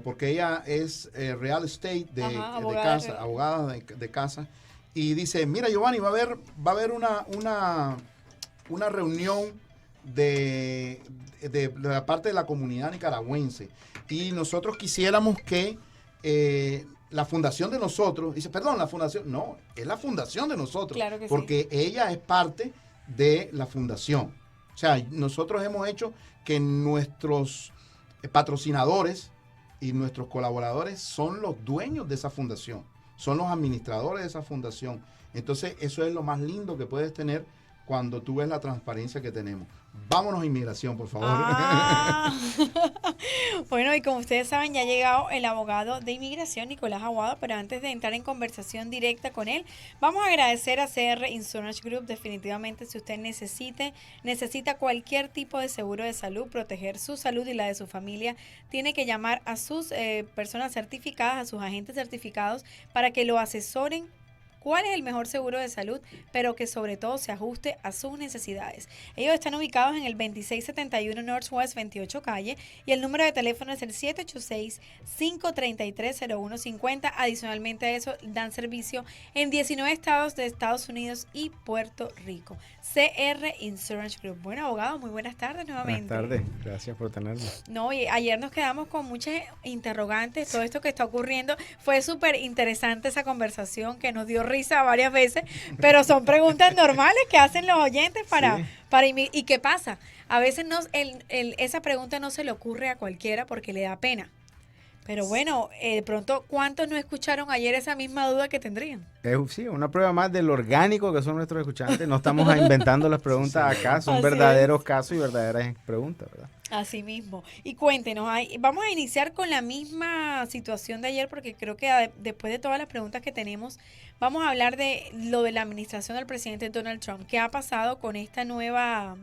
porque ella es real estate Ajá, de abogada casa, real. abogada de casa, y dice, mira Giovanni, va a haber una reunión de, de la parte de la comunidad nicaragüense, y nosotros quisiéramos que la fundación de nosotros, dice, perdón, la fundación, no, es la fundación de nosotros, Claro que sí. porque ella es parte de la fundación. O sea, nosotros hemos hecho que nuestros patrocinadores y nuestros colaboradores son los dueños de esa fundación, son los administradores de esa fundación. Entonces, eso es lo más lindo que puedes tener cuando tú ves la transparencia que tenemos. Vámonos a inmigración, por favor. Ah, bueno, y como ustedes saben, ya ha llegado el abogado de inmigración, Nicolás Aguado, pero antes de entrar en conversación directa con él, vamos a agradecer a CR Insurance Group. Definitivamente, si usted necesita cualquier tipo de seguro de salud, proteger su salud y la de su familia, tiene que llamar a sus personas certificadas, a sus agentes certificados, para que lo asesoren cuál es el mejor seguro de salud, pero que sobre todo se ajuste a sus necesidades. Ellos están ubicados en el 2671 Northwest 28 Calle y el número de teléfono es el 786-533-0150. Adicionalmente a eso, dan servicio en 19 estados de Estados Unidos y Puerto Rico. CR Insurance Group. Bueno, abogado, muy buenas tardes Buenas nuevamente. tardes, gracias por tenerme. No, y ayer nos quedamos con muchas interrogantes, todo esto que está ocurriendo. Fue súper interesante esa conversación que nos dio risa varias veces, pero son preguntas normales que hacen los oyentes Sí, ¿y qué pasa? A veces esa pregunta no se le ocurre a cualquiera porque le da pena. Pero bueno, de pronto, ¿cuántos no escucharon ayer esa misma duda que tendrían? sí, una prueba más del orgánico que son nuestros escuchantes. No estamos inventando las preguntas Sí, acá, son Así verdaderos es. casos y verdaderas preguntas, ¿verdad? Así mismo. Y cuéntenos, vamos a iniciar con la misma situación de ayer porque creo que después de todas las preguntas que tenemos, vamos a hablar de lo de la administración del presidente Donald Trump. ¿Qué ha pasado con esta nueva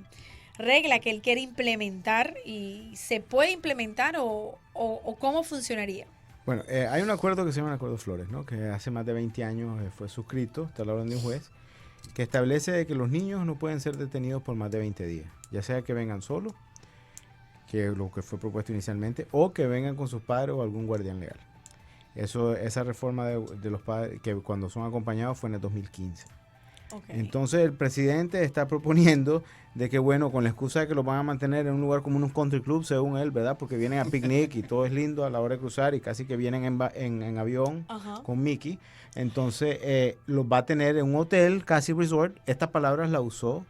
regla que él quiere implementar y se puede implementar o cómo funcionaría? Bueno, hay un acuerdo que se llama el Acuerdo Flores, ¿no? Que hace más de 20 años fue suscrito, está hablando de un juez, que establece que los niños no pueden ser detenidos por más de 20 días, ya sea que vengan solos, que es lo que fue propuesto inicialmente, o que vengan con sus padres o algún guardián legal. Esa reforma de los padres, que cuando son acompañados fue en el 2015. Okay. Entonces el presidente está proponiendo de que, bueno, con la excusa de que los van a mantener en un lugar como un country club, según él, ¿verdad? Porque vienen a picnic y todo es lindo a la hora de cruzar y casi que vienen en avión Ajá. con Mickey. Entonces los va a tener en un hotel, casi resort. Estas palabras las usó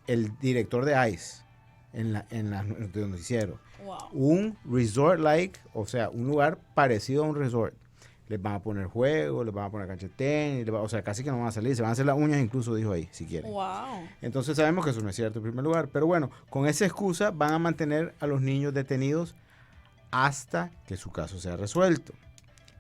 el director de ICE en la noticiero. Wow. Un resort-like, o sea, un lugar parecido a un resort. Les van a poner juegos, les van a poner cancha de tenis, o sea, casi que no van a salir, se van a hacer las uñas incluso, dijo ahí, si quieren. Wow. Entonces sabemos que eso no es cierto en primer lugar, pero bueno, con esa excusa van a mantener a los niños detenidos hasta que su caso sea resuelto.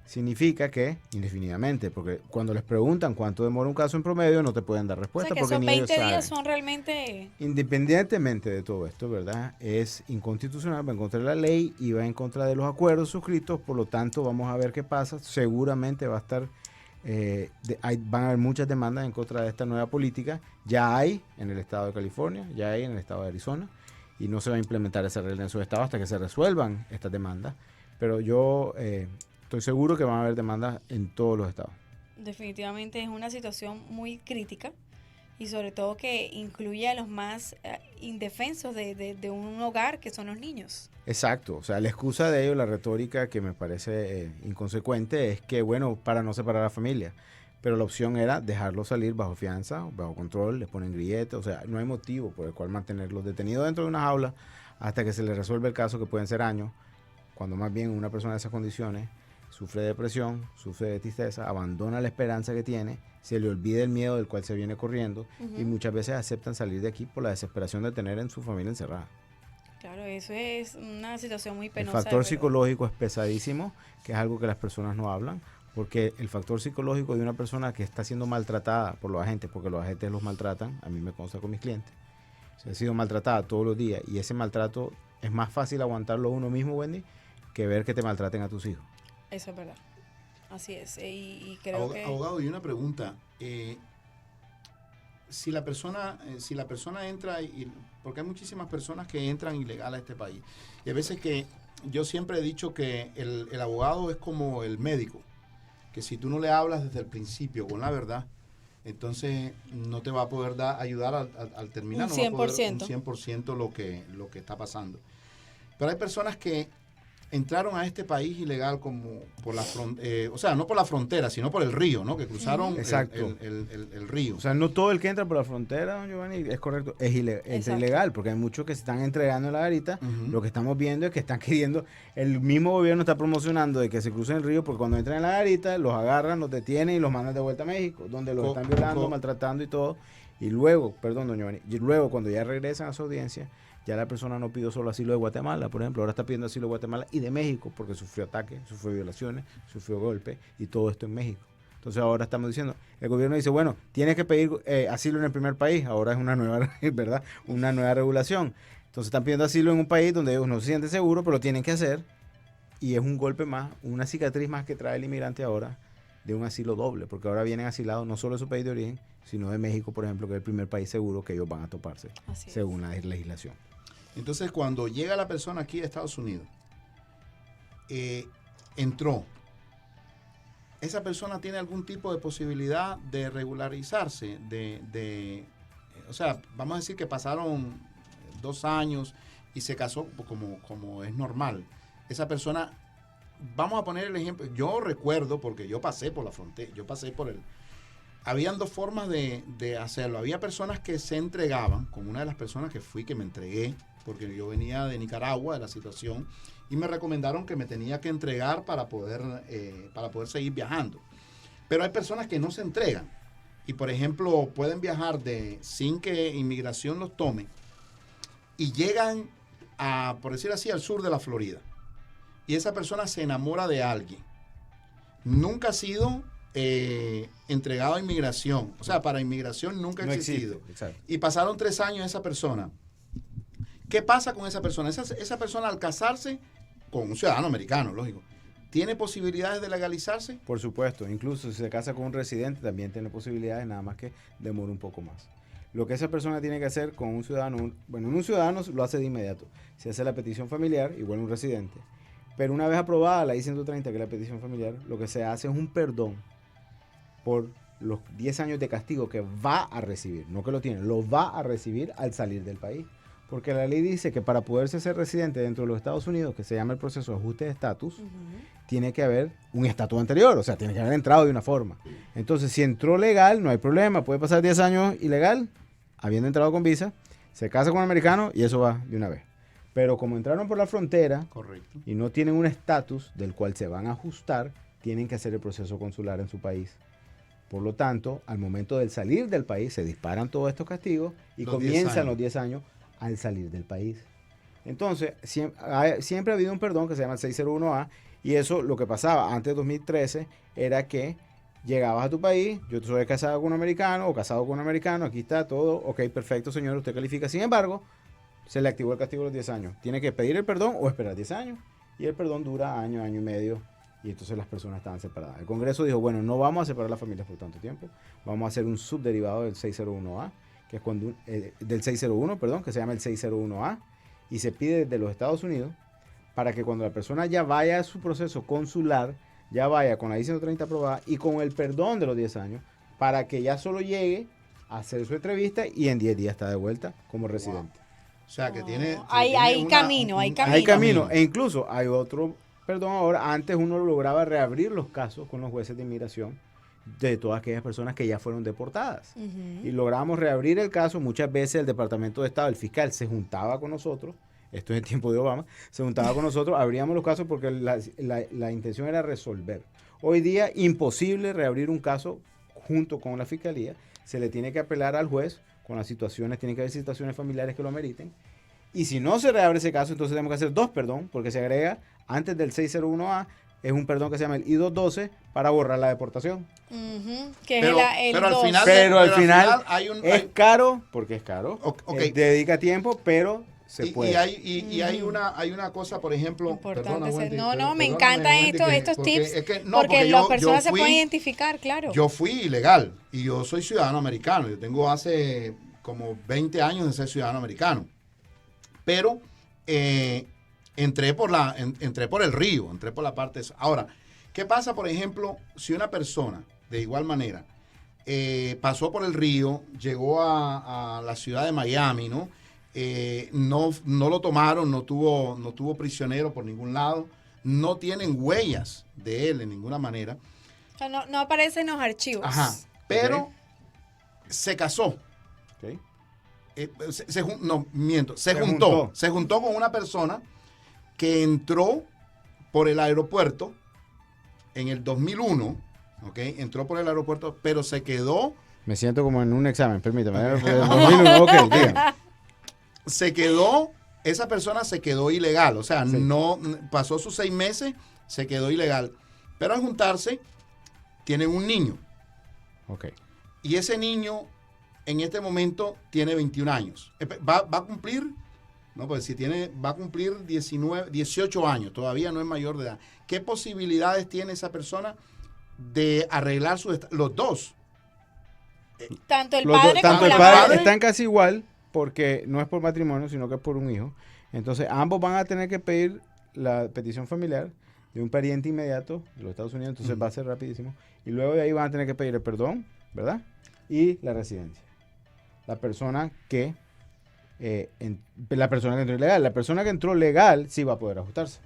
Significa que indefinidamente, porque cuando les preguntan cuánto demora un caso en promedio, no te pueden dar O sea respuesta que porque esos ni ellos 20 días saben. son realmente... Independientemente de todo esto, ¿verdad? Es inconstitucional, va en contra de la ley y va en contra de los acuerdos suscritos, por lo tanto vamos a ver qué pasa. Seguramente va a estar, van a haber muchas demandas en contra de esta nueva política. Ya hay en el estado de California, ya hay en el estado de Arizona, y no se va a implementar esa regla en su estado hasta que se resuelvan estas demandas. Pero yo estoy seguro que van a haber demandas en todos los estados. Definitivamente es una situación muy crítica y sobre todo que incluye a los más indefensos de un hogar, que son los niños. Exacto, o sea, la excusa de ellos, la retórica que me parece inconsecuente es que, bueno, para no separar a la familia, pero la opción era dejarlos salir bajo fianza, bajo control, les ponen grilletes, o sea, no hay motivo por el cual mantenerlos detenidos dentro de una jaula hasta que se les resuelve el caso, que pueden ser años, cuando más bien una persona de esas condiciones sufre de depresión, sufre de tristeza, abandona la esperanza que tiene, se le olvida el miedo del cual se viene corriendo y muchas veces aceptan salir de aquí por la desesperación de tener en su familia encerrada. Claro, eso es una situación muy El penosa, de factor verdad. psicológico es pesadísimo, que es algo que las personas no hablan, porque el factor psicológico de una persona que está siendo maltratada por los agentes, porque los agentes los maltratan, a mí me consta con mis clientes, se ha sido maltratada todos los días y ese maltrato es más fácil aguantarlo uno mismo, Wendy, que ver que te maltraten a tus hijos. Eso es verdad. Así es. Y creo que... Abogado, y una pregunta. Si la persona entra, porque hay muchísimas personas que entran ilegal a este país, y a veces que yo siempre he dicho que el abogado es como el médico, que si tú no le hablas desde el principio con la verdad, entonces no te va a poder ayudar al terminar, Un no va a poder 100%. un 100% lo que está pasando. Pero hay personas que entraron a este país ilegal como por la o sea, no por la frontera, sino por el río, ¿no? Que cruzaron Exacto. el río. O sea, no todo el que entra por la frontera, don Giovanni, es correcto, es Exacto. ilegal, porque hay muchos que se están entregando en la garita. Ujú. Lo que estamos viendo es que están queriendo, el mismo gobierno está promocionando de que se crucen el río, porque cuando entran en la garita, los agarran, los detienen y los mandan de vuelta a México, donde los están violando, maltratando y todo. Y luego, perdón, don Giovanni, y luego cuando ya regresan a su audiencia, ya la persona no pidió solo asilo de Guatemala, por ejemplo, ahora está pidiendo asilo de Guatemala y de México, porque sufrió ataques, sufrió violaciones, sufrió golpes, y todo esto en México. Entonces ahora estamos diciendo, el gobierno dice, bueno, tienes que pedir asilo en el primer país, ahora es una nueva, ¿verdad? Una nueva regulación. Entonces están pidiendo asilo en un país donde ellos no se sienten seguros, pero lo tienen que hacer, y es un golpe más, una cicatriz más que trae el inmigrante ahora, de un asilo doble, porque ahora vienen asilados no solo de su país de origen, sino de México, por ejemplo, que es el primer país seguro que ellos van a toparse, Así es. según la legislación. Entonces, cuando llega la persona aquí a Estados Unidos, entró, ¿esa persona tiene algún tipo de posibilidad de regularizarse? O sea, vamos a decir que pasaron 2 años y se casó como es normal. Esa persona, vamos a poner el ejemplo, yo recuerdo, porque yo pasé por la frontera, yo pasé por el... Habían 2 formas de hacerlo. Había personas que se entregaban, como una de las personas que fui, que me entregué, porque yo venía de Nicaragua, de la situación, y me recomendaron que me tenía que entregar para poder seguir viajando. Pero hay personas que no se entregan, y por ejemplo, pueden viajar sin que inmigración los tome, y llegan por decir así, al sur de la Florida, y esa persona se enamora de alguien. Nunca ha sido entregado a inmigración, o sea, para inmigración nunca ha existido. Exacto. Y pasaron 3 años esa persona. ¿Qué pasa con esa persona? Esa persona al casarse con un ciudadano americano, lógico, ¿tiene posibilidades de legalizarse? Por supuesto, incluso si se casa con un residente también tiene posibilidades, nada más que demora un poco más. Lo que esa persona tiene que hacer con un ciudadano, un ciudadano lo hace de inmediato. Se hace la petición familiar, igual un residente. Pero una vez aprobada la I-130, que es la petición familiar, lo que se hace es un perdón por los 10 años de castigo que va a recibir, no que lo tiene, lo va a recibir al salir del país. Porque la ley dice que para poderse ser residente dentro de los Estados Unidos, que se llama el proceso de ajuste de estatus, tiene que haber un estatus anterior, o sea, tiene que haber entrado de una forma. Entonces, si entró legal, no hay problema, puede pasar 10 años ilegal, habiendo entrado con visa, se casa con un americano y eso va de una vez. Pero como entraron por la frontera, correcto, y no tienen un estatus del cual se van a ajustar, tienen que hacer el proceso consular en su país. Por lo tanto, al momento del salir del país, se disparan todos estos castigos y comienzan los 10 años al salir del país. Entonces, siempre ha habido un perdón que se llama el 601A, y eso lo que pasaba antes de 2013 era que llegabas a tu país, yo soy casado con un americano o casado con un americano, aquí está todo, ok, perfecto señor, usted califica. Sin embargo, se le activó el castigo de los 10 años. Tiene que pedir el perdón o esperar 10 años, y el perdón dura año y medio, y entonces las personas estaban separadas. El Congreso dijo, bueno, no vamos a separar las familias por tanto tiempo, vamos a hacer un subderivado del 601A, que es cuando del 601, perdón, que se llama el 601A, y se pide desde los Estados Unidos para que cuando la persona ya vaya a su proceso consular, ya vaya con la I-130 aprobada y con el perdón de los 10 años, para que ya solo llegue a hacer su entrevista y en 10 días está de vuelta como residente. Wow. O sea, que tiene... Hay camino. Hay camino, e incluso hay otro perdón ahora. Antes uno lograba reabrir los casos con los jueces de inmigración de todas aquellas personas que ya fueron deportadas. Y logramos reabrir el caso. Muchas veces el Departamento de Estado, el fiscal, se juntaba con nosotros. Esto es el tiempo de Obama. Se juntaba con nosotros, abríamos los casos porque la intención era resolver. Hoy día, imposible reabrir un caso junto con la fiscalía. Se le tiene que apelar al juez con las situaciones, tiene que haber situaciones familiares que lo ameriten. Y si no se reabre ese caso, entonces tenemos que hacer 2 perdón, porque se agrega antes del 601A, es un perdón que se llama el I-212 para borrar la deportación. Pero al final es caro, porque es caro, okay. Dedica tiempo, pero se puede. Y hay una cosa, por ejemplo... Importante. Me encanta estos tips, porque las personas se pueden identificar, claro. Yo fui ilegal y yo soy ciudadano americano. Yo tengo hace como 20 años de ser ciudadano americano. Pero entré por el río, entré por la parte. Ahora, ¿qué pasa, por ejemplo, si una persona, de igual manera, pasó por el río, llegó a la ciudad de Miami, ¿no? No lo tomaron, no tuvo prisionero por ningún lado, no tienen huellas de él de ninguna manera. O sea, no aparece en los archivos. Ajá, pero se casó. Ok. Se juntó con una persona que entró por el aeropuerto en el 2001, ¿ok? Entró por el aeropuerto, pero se quedó. Me siento como en un examen, permítame. 2001, ok, diga. Esa persona se quedó ilegal, o sea, Sí. no pasó sus 6 meses, se quedó ilegal. Pero al juntarse, tienen un niño. Ok. Y ese niño, en este momento, tiene 21 años. Va a cumplir, no, pues si va a cumplir 18 años, todavía no es mayor de edad. ¿Qué posibilidades tiene esa persona de arreglar los dos? Tanto el Los padre tanto como el la padre madre. están casi igual porque no es por matrimonio, sino que es por un hijo. Entonces, ambos van a tener que pedir la petición familiar de un pariente inmediato de los Estados Unidos, entonces va a ser rapidísimo. Y luego de ahí van a tener que pedir el perdón, ¿verdad? Y la residencia. La persona que entró ilegal. La persona que entró legal sí va a poder ajustarse.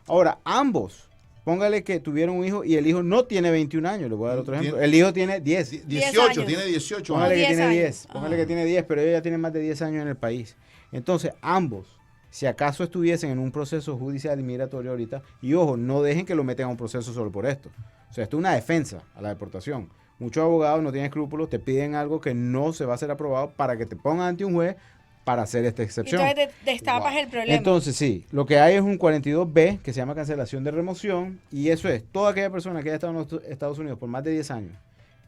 Ahora, ambos, póngale que tuvieron un hijo y el hijo no tiene 21 años, le voy a dar otro ejemplo. El hijo tiene 10. 18, años. tiene 18 Póngale años. que 10 tiene años. 10, póngale que tiene 10, pero ella ya tiene más de 10 años en el país. Entonces, ambos, si acaso estuviesen en un proceso judicial y migratorio ahorita, y ojo, no dejen que lo metan a un proceso solo por esto. O sea, esto es una defensa a la deportación. Muchos abogados no tienen escrúpulos, te piden algo que no se va a ser aprobado para que te pongan ante un juez para hacer esta excepción. Entonces destapas el problema. Entonces, sí, lo que hay es un 42B que se llama cancelación de remoción y eso es, toda aquella persona que haya estado en los Estados Unidos por más de 10 años,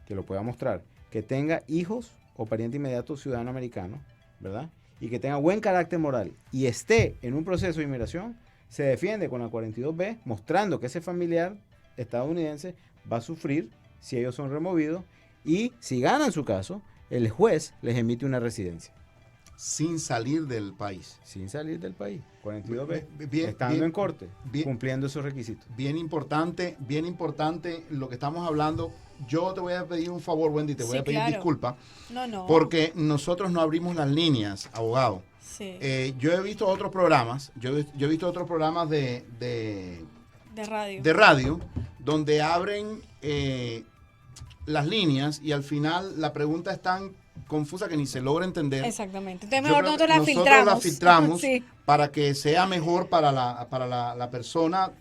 que lo pueda mostrar, que tenga hijos o pariente inmediato ciudadano americano, ¿verdad? Y que tenga buen carácter moral y esté en un proceso de inmigración, se defiende con la 42B mostrando que ese familiar estadounidense va a sufrir si ellos son removidos y si ganan su caso, el juez les emite una residencia. Sin salir del país. Sin salir del país. 42B. Bien, estando bien, en corte. bien. Cumpliendo esos requisitos. Bien importante lo que estamos hablando. Yo te voy a pedir un favor, Wendy, te voy Sí, a pedir claro. disculpas. No. Porque nosotros no abrimos las líneas, abogado. Sí. Yo he visto otros programas, yo he visto otros programas de De radio. donde abren las líneas y al final la pregunta es tan confusa que ni se logra entender. Exactamente. Entonces Yo mejor creo que nosotros la filtramos. la filtramos Sí. para que sea mejor para la persona,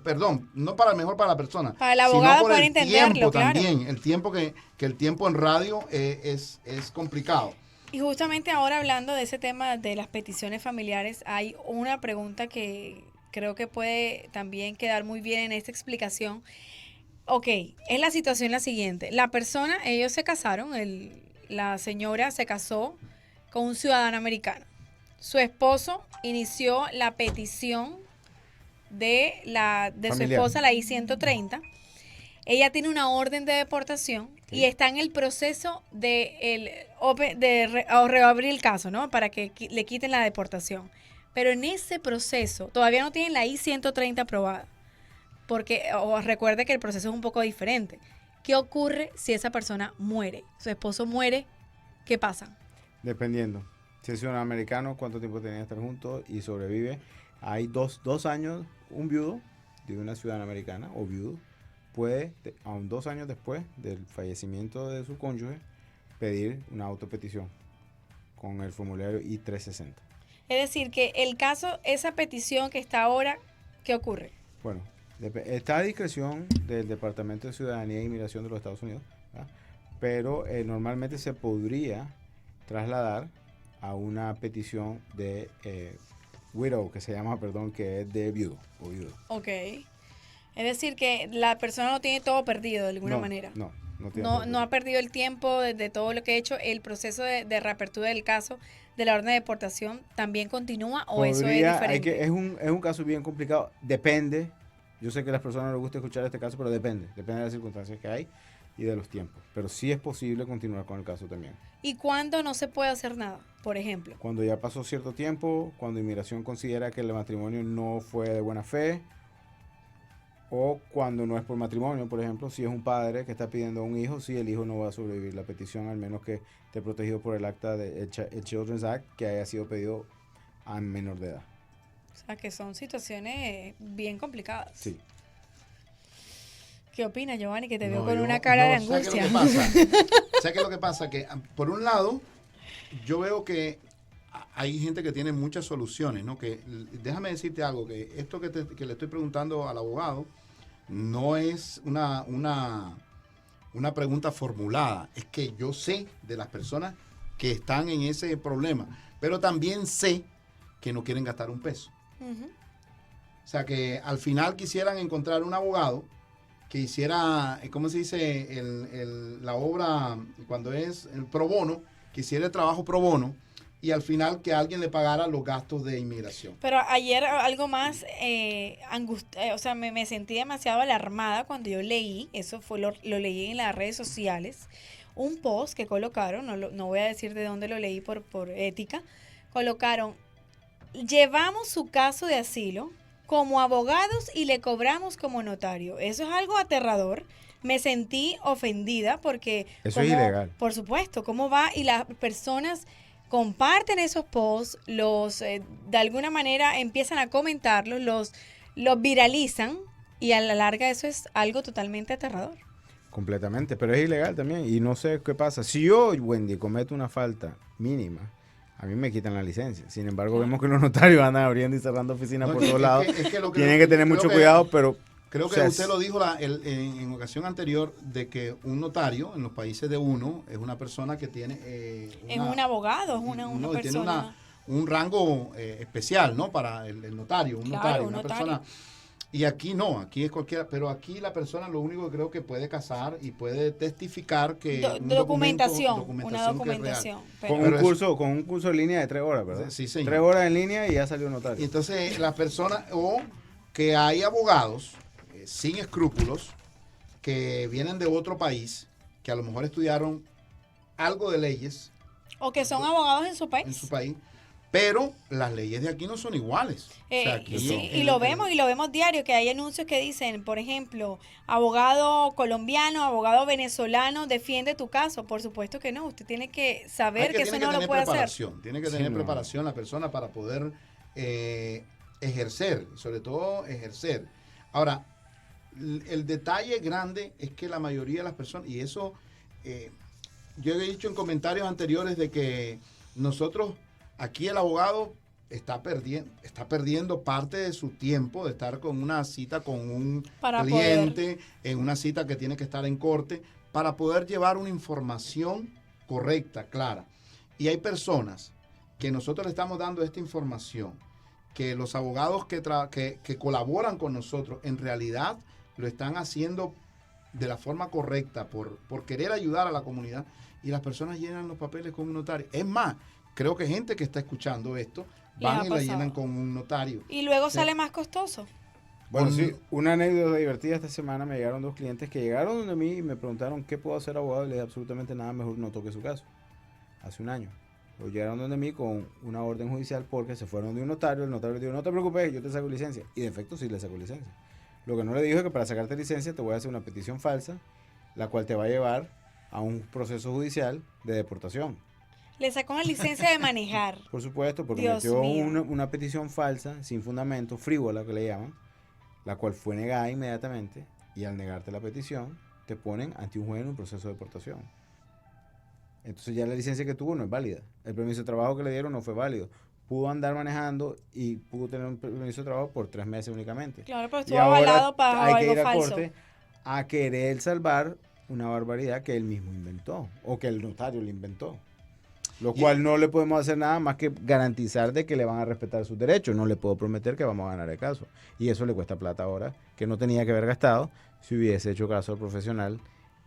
perdón, no para mejor para la persona, Para el abogado sino por poder el entenderlo, tiempo claro. también, el tiempo que el tiempo en radio es complicado. Y justamente ahora hablando de ese tema de las peticiones familiares, hay una pregunta que creo que puede también quedar muy bien en esta explicación. Ok, es la situación la siguiente. La persona, ellos se casaron, la señora se casó con un ciudadano americano. Su esposo inició la petición de su Familiar. esposa, la I-130. Ella tiene una orden de deportación y está en el proceso de reabrir el caso, ¿no? Para que le quiten la deportación. Pero en ese proceso todavía no tienen la I-130 aprobada. Porque recuerde que el proceso es un poco diferente. ¿Qué ocurre si esa persona muere? Su esposo muere, ¿qué pasa? Dependiendo. Si es ciudadano americano, cuánto tiempo tenía que estar juntos y sobrevive. Hay dos años, un viudo de una ciudadana americana o viudo puede, aún 2 años después del fallecimiento de su cónyuge, pedir una autopetición con el formulario I-360. Es decir, que el caso, esa petición que está ahora, ¿qué ocurre? Bueno, está a discreción del Departamento de Ciudadanía e Inmigración de los Estados Unidos, ¿verdad? Pero normalmente se podría trasladar a una petición de widow, que se llama, que es de viudo o viudo. Ok. Es decir, que la persona no tiene todo perdido de alguna manera. No tiene No ha perdido el tiempo de todo lo que ha hecho. El proceso de reapertura del caso de la orden de deportación también continúa o eso es diferente. Es un caso bien complicado. Depende Yo sé que a las personas no les gusta escuchar este caso, pero depende de las circunstancias que hay y de los tiempos. Pero sí es posible continuar con el caso también. ¿Y cuándo no se puede hacer nada, por ejemplo? Cuando ya pasó cierto tiempo, cuando inmigración considera que el matrimonio no fue de buena fe, o cuando no es por matrimonio, por ejemplo, si es un padre que está pidiendo a un hijo, sí, el hijo no va a sobrevivir la petición, al menos que esté protegido por el acta el Children's Act, que haya sido pedido a menor de edad. O sea, que son situaciones bien complicadas. Sí. ¿Qué opina, Giovanni? Que te veo No, con yo- una cara no, de angustia. ¿Sabes qué es lo que pasa? ¿Sabes qué es lo que pasa? Que por un lado, yo veo que hay gente que tiene muchas soluciones, ¿no? Que déjame decirte algo, que esto que le estoy preguntando al abogado no es una pregunta formulada, es que yo sé de las personas que están en ese problema, pero también sé que no quieren gastar un peso. Ujú. O sea, que al final quisieran encontrar un abogado que hiciera, ¿cómo se dice? La obra, cuando es el pro bono, que hiciera el trabajo pro bono y al final que alguien le pagara los gastos de inmigración. Pero ayer algo más, o sea, me sentí demasiado alarmada cuando yo leí, eso fue lo leí en las redes sociales, un post que colocaron, no voy a decir de dónde lo leí por ética, colocaron, llevamos su caso de asilo como abogados y le cobramos como notario. Eso es algo aterrador. Me sentí ofendida porque... Eso es ilegal. Por supuesto, ¿cómo va? Y las personas comparten esos posts, de alguna manera empiezan a comentarlos, los viralizan y a la larga eso es algo totalmente aterrador. Completamente, pero es ilegal también. Y no sé qué pasa. Si yo, Wendy, cometo una falta mínima, a mí me quitan la licencia. Sin embargo, vemos que los notarios andan abriendo y cerrando oficinas No, por es todos que- lados. es que lo que- Tienen que tener creo mucho que- cuidado, pero... Creo o que sea, usted lo dijo en ocasión anterior de que un notario en los países de uno es una persona que tiene... Es un abogado, es una no, y tiene persona... un rango especial, ¿no? Para el notario, un Claro, notario, un una notario. persona... Y aquí no, aquí es cualquiera, pero aquí la persona lo único que creo que puede casar y puede testificar que un Documentación, documento- una que es real. documentación. con Pero- un Pero curso, con un curso en línea de 3 horas, ¿verdad? Sí, señor. 3 horas en línea y ya salió Y notario. entonces las personas, o que hay abogados sin escrúpulos que vienen de otro país, que a lo mejor estudiaron algo de leyes o que son abogados en su en país. su país, pero las leyes de aquí no son iguales. O sea, aquí Sí, y el- lo vemos diario, que hay anuncios que dicen, por ejemplo, abogado colombiano, abogado venezolano, defiende tu caso. Por supuesto que no, usted tiene que saber que eso tiene no lo tener puede hacer. preparación, tiene que Sí, tener no. preparación la persona para poder ejercer, sobre todo ejercer. Ahora, el detalle grande es que la mayoría de las personas, y eso yo he dicho en comentarios anteriores de que nosotros, aquí el abogado está perdiendo parte de su tiempo de estar con una cita con un Para cliente, en una cita que tiene que estar en corte, para poder llevar una información correcta, clara. Y hay personas que nosotros le estamos dando esta información, que los abogados que colaboran con nosotros en realidad lo están haciendo de la forma correcta por querer ayudar a la comunidad, y las personas llenan los papeles con un notario. Es más, creo que gente que está escuchando esto Les ha van y la pasado. llenan con un notario. Y luego Sí. sale más costoso. Bueno, Con- sí, una anécdota divertida esta semana, me llegaron 2 clientes que llegaron donde mí y me preguntaron qué puedo hacer abogado, y le dije absolutamente nada, mejor no toque su caso. Hace un año. Lo llegaron donde mí con una orden judicial porque se fueron de un notario, el notario le dijo, no te preocupes, yo te saco licencia. Y de efecto sí le sacó licencia. Lo que no le dijo es que para sacarte licencia te voy a hacer una petición falsa, la cual te va a llevar a un proceso judicial de deportación. Le sacó una licencia de manejar. Por supuesto, porque Dios metió mío. una petición falsa, sin fundamento, frívola que le llaman, la cual fue negada inmediatamente, y al negarte la petición, te ponen ante un juez en un proceso de deportación. Entonces ya la licencia que tuvo no es válida. El permiso de trabajo que le dieron no fue válido. Pudo andar manejando y pudo tener un permiso de trabajo por 3 meses únicamente. Claro, pero Y estuvo ahora avalado para hay que algo ir a falso. corte a querer salvar una barbaridad que él mismo inventó, o que el notario le inventó. Lo cual no le podemos hacer nada más que garantizar de que le van a respetar sus derechos. No le puedo prometer que vamos a ganar el caso. Y eso le cuesta plata ahora, que no tenía que haber gastado si hubiese hecho caso al profesional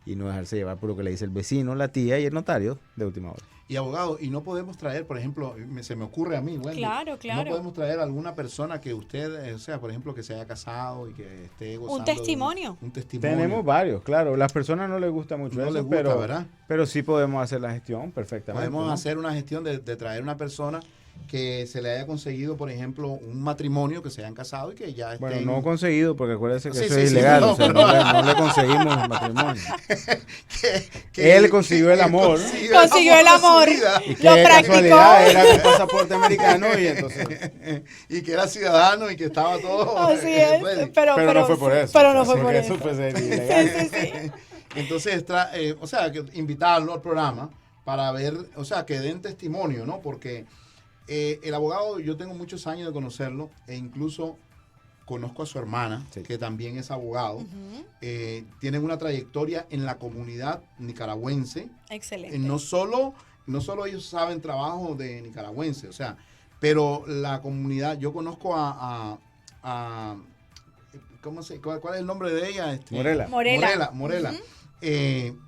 y no dejarse llevar por lo que le dice el vecino, la tía y el notario de última hora. Y abogado, y no podemos traer, por ejemplo, se me ocurre a mí, Wendy, Claro, claro. no podemos traer a alguna persona que usted, o sea, por ejemplo, que se haya casado y que esté gozando Un testimonio. un testimonio. Tenemos varios, claro. Las personas no les gusta mucho No eso, les gusta, pero, ¿verdad? pero sí podemos hacer la gestión perfectamente. Podemos ¿no? hacer una gestión de traer una persona que se le haya conseguido, por ejemplo, un matrimonio, que se hayan casado y que ya estén... Bueno, no conseguido, porque acuérdense que Sí, eso sí, es sí, ilegal. no, o sea, pero- no le conseguimos el matrimonio. que Él consiguió el amor, ¿no? Consiguió el de su amor. vida. Y Lo que de practicó. casualidad era con pasaporte americano y entonces... Y que era ciudadano y que estaba todo... Así es. ready. Pero no fue por eso. Pero no fue porque por eso eso. fue ser ilegal. Sí, sí, sí. Entonces, o sea, que invitarlo al programa para ver, o sea, que den testimonio, ¿no? Porque el abogado, yo tengo muchos años de conocerlo e incluso conozco a su hermana, Sí. que también es abogado. Ujú. Tienen una trayectoria en la comunidad nicaragüense. Excelente. No solo ellos saben trabajo de nicaragüense, o sea, pero la comunidad, yo conozco a ¿cuál es el nombre de ella? Morela. Morela. Ujú.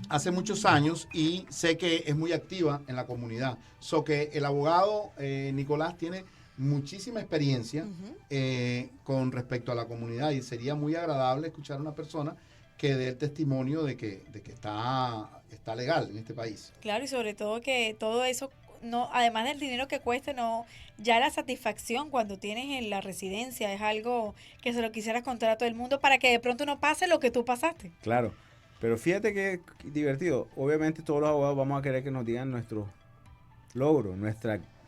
Hace muchos años y sé que es muy activa en la comunidad. So que el abogado Nicolás tiene muchísima experiencia Ujú. con respecto a la comunidad y sería muy agradable escuchar a una persona que dé el testimonio de que está legal en este país. Claro, y sobre todo que todo eso, no, además del dinero que cueste, no, ya la satisfacción cuando tienes en la residencia es algo que se lo quisieras contar a todo el mundo para que de pronto no pase lo que tú pasaste. Claro, pero fíjate que divertido. Obviamente todos los abogados vamos a querer que nos digan nuestros logros,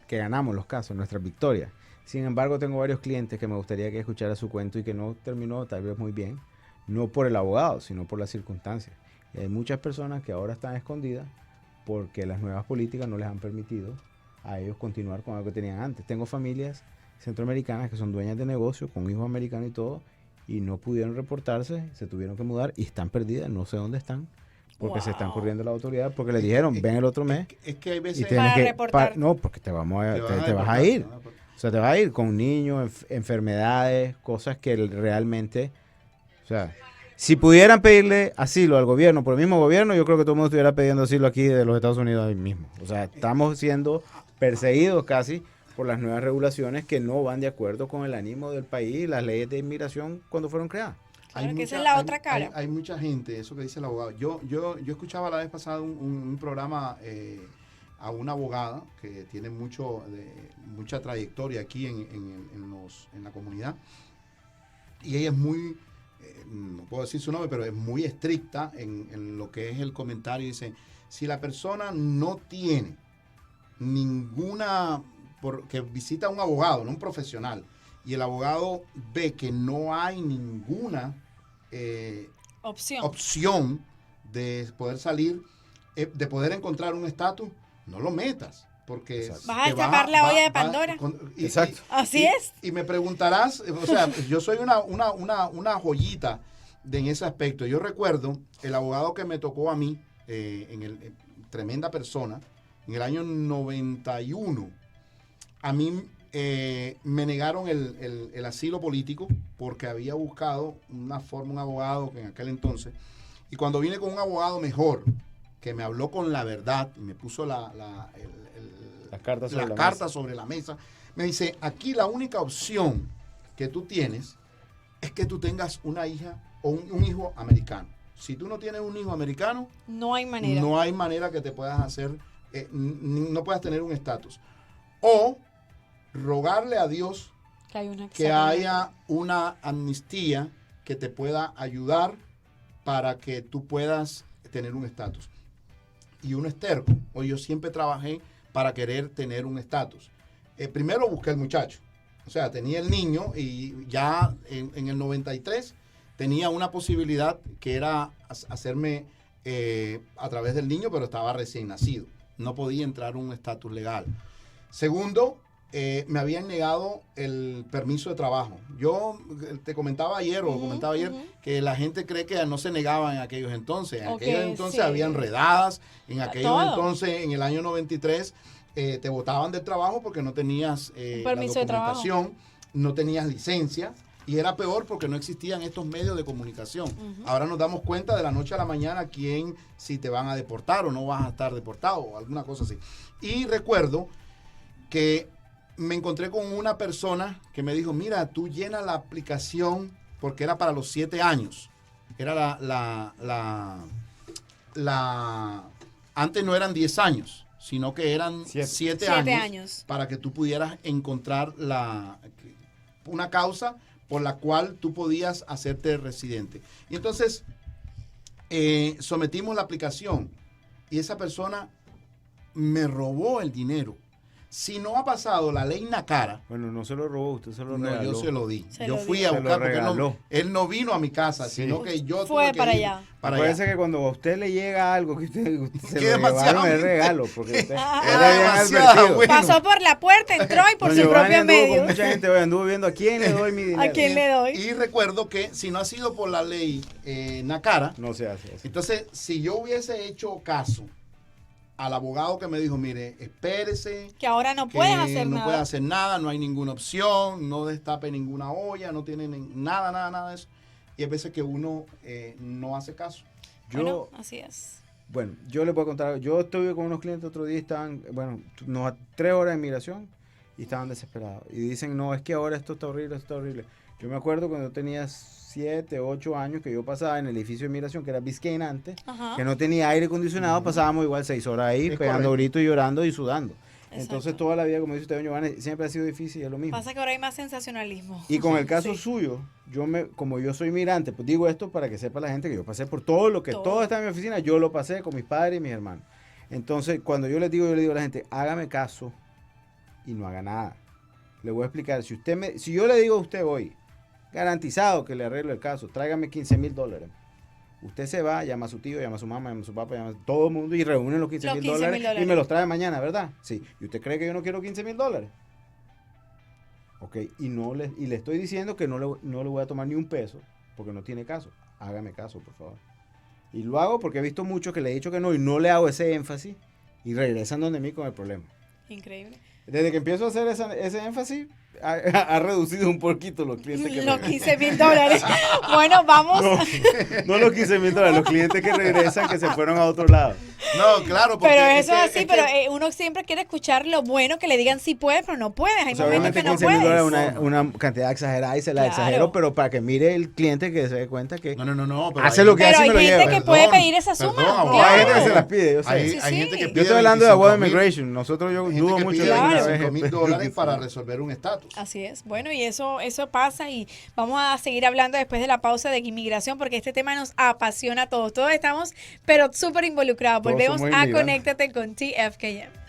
que ganamos los casos, nuestras victorias. Sin embargo, tengo varios clientes que me gustaría que escuchara su cuento y que no terminó tal vez muy bien, no por el abogado, sino por las circunstancias. Y hay muchas personas que ahora están escondidas porque las nuevas políticas no les han permitido a ellos continuar con algo que tenían antes. Tengo familias centroamericanas que son dueñas de negocios, con hijos americanos y todo, y no pudieron reportarse, se tuvieron que mudar y están perdidas, no sé dónde están, porque se están Wow. corriendo la autoridad, porque les dijeron, ven el otro mes Es que hay y veces... tienes Para que... reportar. no, porque te vas a deportar, ir. te vas a deportar. O sea, te vas a ir con niños, enfermedades, cosas que realmente... O sea, si pudieran pedirle asilo al gobierno, por el mismo gobierno, yo creo que todo el mundo estuviera pidiendo asilo aquí de los Estados Unidos ahí mismo. O sea, estamos siendo perseguidos casi por las nuevas regulaciones que no van de acuerdo con el ánimo del país y las leyes de inmigración cuando fueron creadas. Claro, que esa es la otra cara. Hay mucha gente, eso que dice el abogado. Yo escuchaba la vez pasada un programa a una abogada que tiene mucha trayectoria aquí en la comunidad. Y ella es muy, no puedo decir su nombre, pero es muy estricta en lo que es el comentario. Dice, si la persona no tiene que visita a un abogado, no un profesional, y el abogado ve que no hay ninguna opción de poder salir, de poder encontrar un estatus, no lo metas. Porque Exacto. Vas a te destapar la olla de Pandora. Exacto. Así es. Y me preguntarás, o sea, yo soy una joyita en ese aspecto. Yo recuerdo el abogado que me tocó a mí, tremenda persona, en el año 91. A mí me negaron el asilo político porque había buscado un abogado en aquel entonces. Y cuando vine con un abogado mejor, que me habló con la verdad y me puso las cartas sobre la mesa, me dice, aquí la única opción que tú tienes es que tú tengas una hija o un hijo americano. Si tú no tienes un hijo americano, No hay manera. no hay manera que te puedas hacer, no puedas tener un estatus. O rogarle a Dios Que hay una que haya una amnistía que te pueda ayudar para que tú puedas tener un estatus. Y uno es terco, o yo siempre trabajé para querer tener un estatus. Primero busqué el muchacho, o sea, tenía el niño y ya en el 93 tenía una posibilidad que era hacerme a través del niño, pero estaba recién nacido. No podía entrar un estatus legal. Segundo, me habían negado el permiso de trabajo. Yo te comentaba ayer, que la gente cree que no se negaba en aquellos entonces. En aquellos entonces sí. habían redadas. En aquellos Todo. entonces, en el año 93, te botaban del trabajo porque no tenías permiso la de trabajo. documentación, no tenías licencia. Y era peor porque no existían estos medios de comunicación. Ahora nos damos cuenta de la noche a la mañana si te van a deportar o no vas a estar deportado o alguna cosa así. Y recuerdo que me encontré con una persona que me dijo, mira, tú llenas la aplicación porque era para los 7 años. Era antes no eran 10 años, sino que eran 7 años para que tú pudieras encontrar una causa por la cual tú podías hacerte residente. Y entonces sometimos la aplicación y esa persona me robó el dinero. Si no ha pasado la ley Nacara. Bueno, no se lo robó, usted se lo regaló. Yo se lo di. Yo fui a buscar porque él no vino a mi casa, sino que yo fue para allá. Parece que cuando a usted le llega algo que usted se lo llevaron el regalo, porque usted era demasiado bueno. Pasó por la puerta, entró y por su propio medio. Con mucha gente anduvo viendo a quién le doy mi dinero. ¿A quién le doy? Y recuerdo que si no ha sido por la ley Nacara, no se hace eso. Entonces, si yo hubiese hecho caso al abogado que me dijo, mire, espérese. Que ahora no puedes hacer nada. No puede hacer nada, no hay ninguna opción, no destape ninguna olla, no tiene nada de eso. Y hay veces que uno no hace caso. Bueno, así es. Bueno, yo les voy a contar, yo estuve con unos clientes otro día, estaban, 3 horas de inmigración y estaban desesperados. Y dicen, no, es que ahora esto está horrible. Yo me acuerdo cuando yo tenía 7, 8 años que yo pasaba en el edificio de inmigración, que era Biscayne antes, que no tenía aire acondicionado, pasábamos igual 6 horas ahí, pegando gritos y llorando y sudando. Exacto. Entonces toda la vida, como dice usted, doña Giovanna, siempre ha sido difícil, es lo mismo. Pasa que ahora hay más sensacionalismo. Y con el caso suyo, como yo soy migrante, pues digo esto para que sepa la gente que yo pasé por todo está en mi oficina, yo lo pasé con mis padres y mis hermanos. Entonces, cuando yo le digo a la gente, hágame caso y no haga nada. Le voy a explicar, si yo le digo a usted hoy, garantizado que le arreglo el caso, tráigame $15,000. Usted se va, llama a su tío, llama a su mamá, llama a su papá, llama a todo el mundo y reúne los $15,000 y me los trae mañana, ¿verdad? Sí. ¿Y usted cree que yo no quiero $15,000? Ok, y le estoy diciendo que no le voy a tomar ni un peso porque no tiene caso. Hágame caso, por favor. Y lo hago porque he visto mucho que le he dicho que no y no le hago ese énfasis y regresan donde mí con el problema. Increíble. Desde que empiezo a hacer ese énfasis, ha reducido un poquito los clientes que los $15,000. Bueno, vamos. No los $15,000, los clientes que regresan, que se fueron a otro lado. No, claro. Porque pero eso es así, pero uno siempre quiere escuchar lo bueno, que le digan sí puedes, pero no puedes. Hay momentos que no puedes. $15,000 es una cantidad exagerada y se la exagero, pero para que mire el cliente que se dé cuenta que hace lo que hace y me lo lleva. Pero hay gente que puede pedir esa suma. Claro. Hay gente que se las pide, yo sé. Hay gente que pide. Yo estoy hablando de Aguado Immigration. Nosotros, yo dudo mucho de $5,000 para resolver un estatus. Así es. Bueno, y eso pasa y vamos a seguir hablando después de la pausa de inmigración porque este tema nos apasiona a todos. Todos estamos, pero súper involucrados. Volvemos a Conéctate con TFKM.